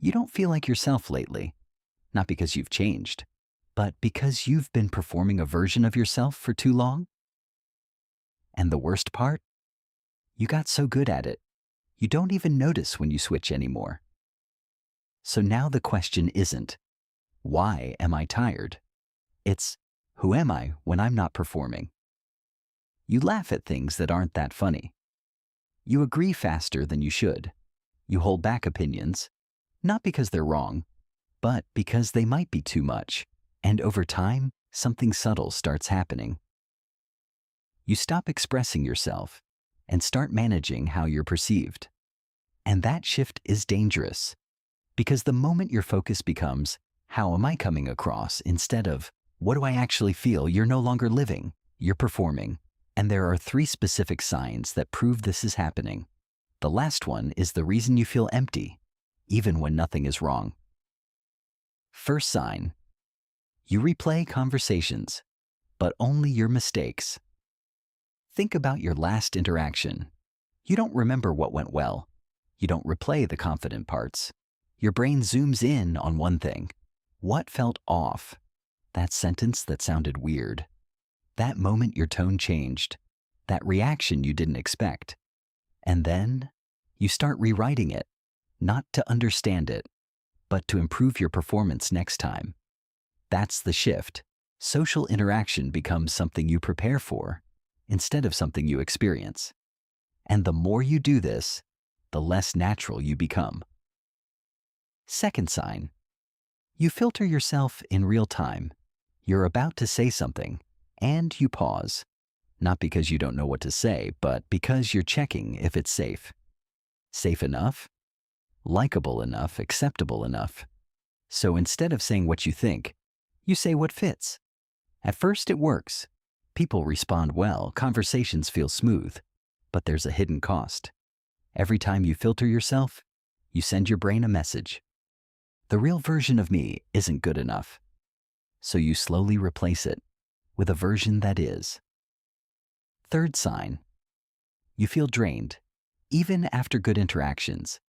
You don't feel like yourself lately, not because you've changed, but because you've been performing a version of yourself for too long. And the worst part? You got so good at it, you don't even notice when you switch anymore. So now the question isn't, why am I tired? It's, who am I when I'm not performing? You laugh at things that aren't that funny. You agree faster than you should. You hold back opinions, not because they're wrong, but because they might be too much. And over time, something subtle starts happening. You stop expressing yourself and start managing how you're perceived. And that shift is dangerous, because the moment your focus becomes, how am I coming across, instead of, what do I actually feel, you're no longer living, you're performing. And there are 3 specific signs that prove this is happening. The last one is the reason you feel empty, even when nothing is wrong. First sign, you replay conversations, but only your mistakes. Think about your last interaction. You don't remember what went well. You don't replay the confident parts. Your brain zooms in on one thing. What felt off? That sentence that sounded weird. That moment your tone changed. That reaction you didn't expect. And then you start rewriting it, not to understand it, but to improve your performance next time. That's the shift. Social interaction becomes something you prepare for instead of something you experience. And the more you do this, the less natural you become. Second sign, you filter yourself in real time. You're about to say something, and you pause. Not because you don't know what to say, but because you're checking if it's safe. Safe enough? Likable enough? Acceptable enough? So instead of saying what you think, you say what fits. At first it works. People respond well, conversations feel smooth, but there's a hidden cost. Every time you filter yourself, you send your brain a message. The real version of me isn't good enough. So you slowly replace it with a version that is. Third sign, you feel drained, even after good interactions.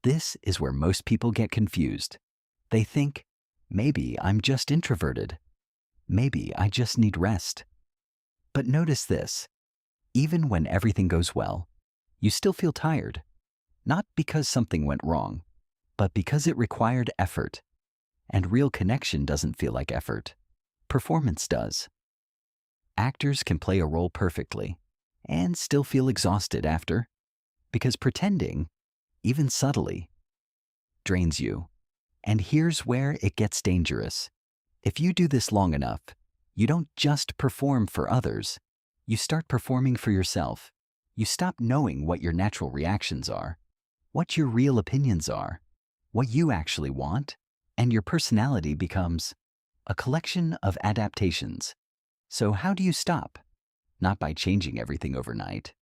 This is where most people get confused. They think, maybe I'm just introverted. Maybe I just need rest. But notice this, even when everything goes well, you still feel tired. Not because something went wrong, but because it required effort. And real connection doesn't feel like effort. Performance does. Actors can play a role perfectly and still feel exhausted after, because pretending, even subtly, drains you. And here's where it gets dangerous. If you do this long enough, you don't just perform for others, you start performing for yourself. You stop knowing what your natural reactions are, what your real opinions are, what you actually want, and your personality becomes a collection of adaptations. So how do you stop? Not by changing everything overnight,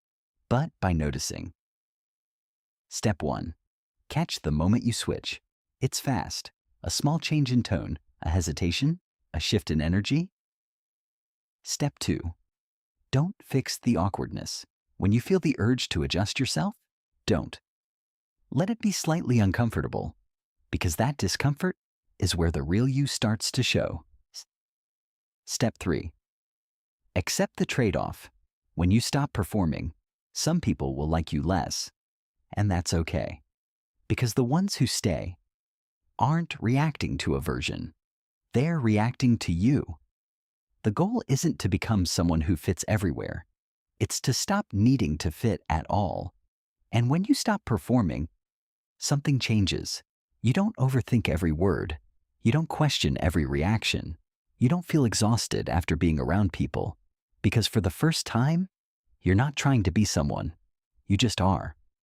but by noticing. Step 1. Catch the moment you switch. It's fast. A small change in tone, a hesitation, a shift in energy. Step 2. Don't fix the awkwardness. When you feel the urge to adjust yourself, don't. Let it be slightly uncomfortable, because that discomfort is where the real you starts to show. Step 3. Accept the trade-off. When you stop performing, some people will like you less, and that's okay. Because the ones who stay aren't reacting to a version. They're reacting to you. The goal isn't to become someone who fits everywhere. It's to stop needing to fit at all. And when you stop performing, something changes. You don't overthink every word. You don't question every reaction. You don't feel exhausted after being around people. Because for the first time, you're not trying to be someone. You just are.